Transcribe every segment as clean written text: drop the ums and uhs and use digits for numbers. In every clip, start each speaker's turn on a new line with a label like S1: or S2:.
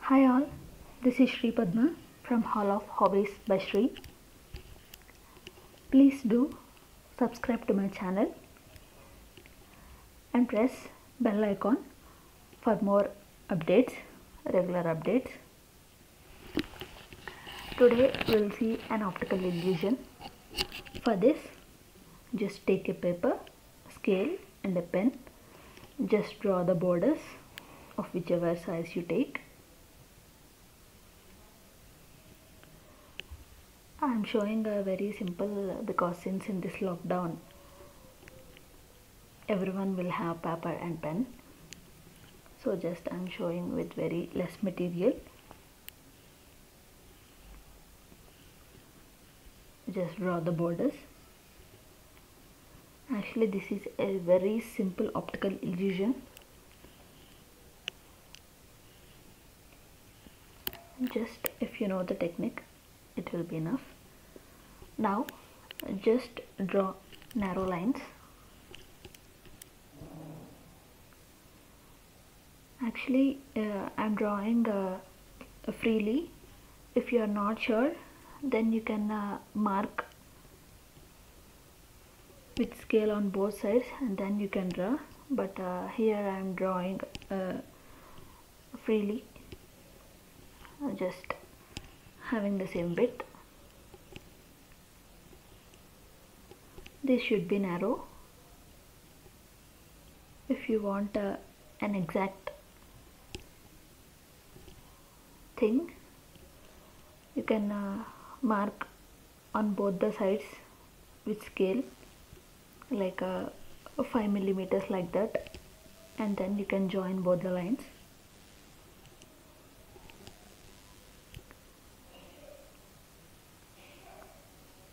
S1: Hi all, this is Sri Padma from Hall of Hobbies by Sri. Please do subscribe to my channel and press bell icon for more updates, regular updates. Today we will see an optical illusion. For this, just take a paper, scale and a pen. Just draw the borders of whichever size you take. I am showing a very simple because since in this lockdown everyone will have paper and pen, so just I am showing with very less material. Just draw the borders. Actually this is a very simple optical illusion. Just if you know the technique, it will be enough. Now just draw narrow lines. Actually I am drawing freely. If you are not sure, then you can mark with scale on both sides and then you can draw, but here I am drawing freely, just having the same width. This should be narrow. If you want an exact thing, you can mark on both the sides with scale, like 5 millimeters like that, and then you can join both the lines.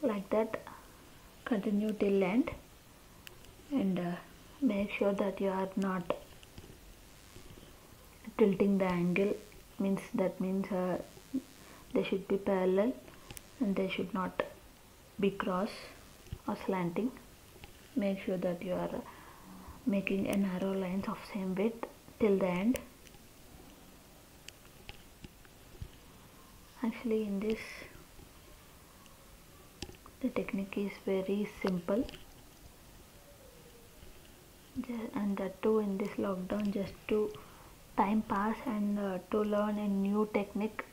S1: Like that, continue till end, and make sure that you are not tilting the angle. That means they should be parallel and they should not be cross or slanting. Make sure that you are making a narrow lines of same width till the end. Actually in this, the technique is very simple, and that too in this lockdown, just to time pass and to learn a new technique.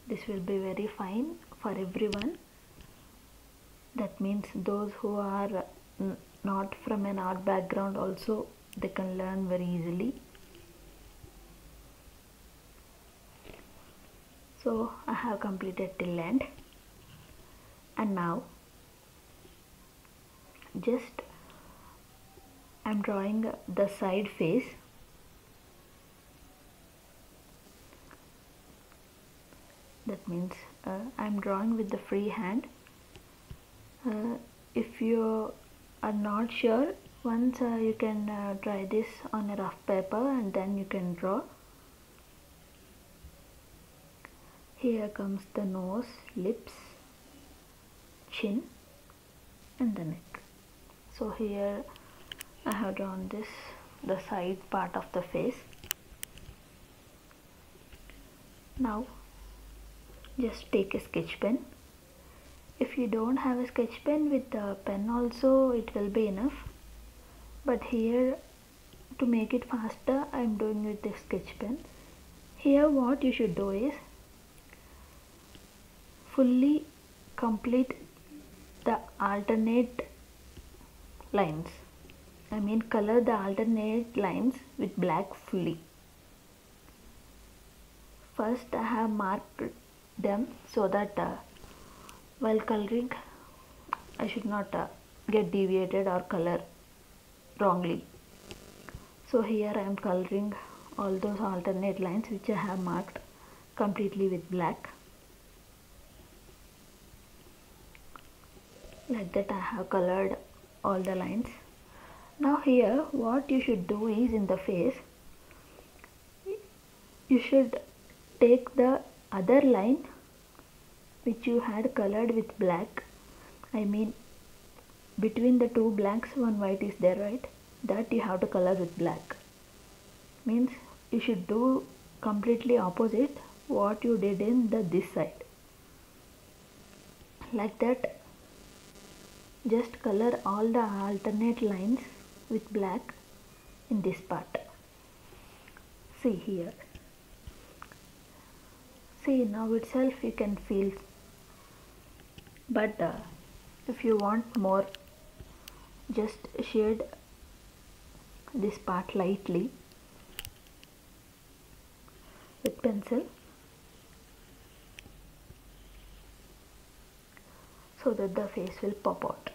S1: This will be very fine for everyone. That means those who are not from an art background also, they can learn very easily. So I have completed till end, and now just I am drawing the side face. That means I am drawing with the free hand. If you are not sure, once you can try this on a rough paper and then you can draw. Here comes the nose, lips, chin and the neck. So here I have drawn this, the side part of the face. Now just take a sketch pen. If you don't have a sketch pen, with the pen also it will be enough, but here to make it faster I am doing with the sketch pen. Here what you should do is fully complete the alternate lines. I mean color the alternate lines with black fully. First I have marked them so that while coloring I should not get deviated or color wrongly. So here I am coloring all those alternate lines which I have marked completely with black. Like that I have colored all the lines. Now here what you should do is, in the face you should take the other line which you had colored with black. I mean between the two blacks one white is there, right? That you have to color with black. Means you should do completely opposite. what you did in this side. Like that, just color all the alternate lines with black in this part. See here. See, now itself you can feel, but if you want more, just shade this part lightly with pencil so that the face will pop out.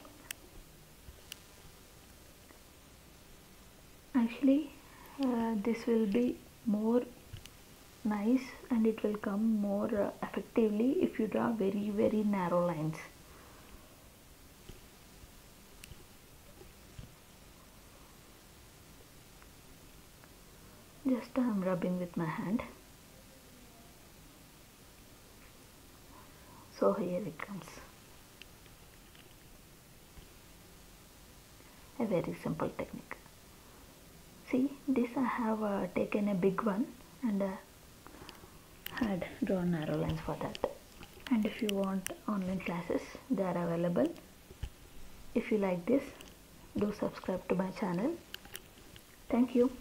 S1: Actually, this will be more nice and it will come more effectively if you draw very narrow lines. Just I am rubbing with my hand. So here it comes. A very simple technique. See, this I have taken a big one and had drawn narrow lines for that. And if you want online classes, they are available. If you like this, do subscribe to my channel. Thank you.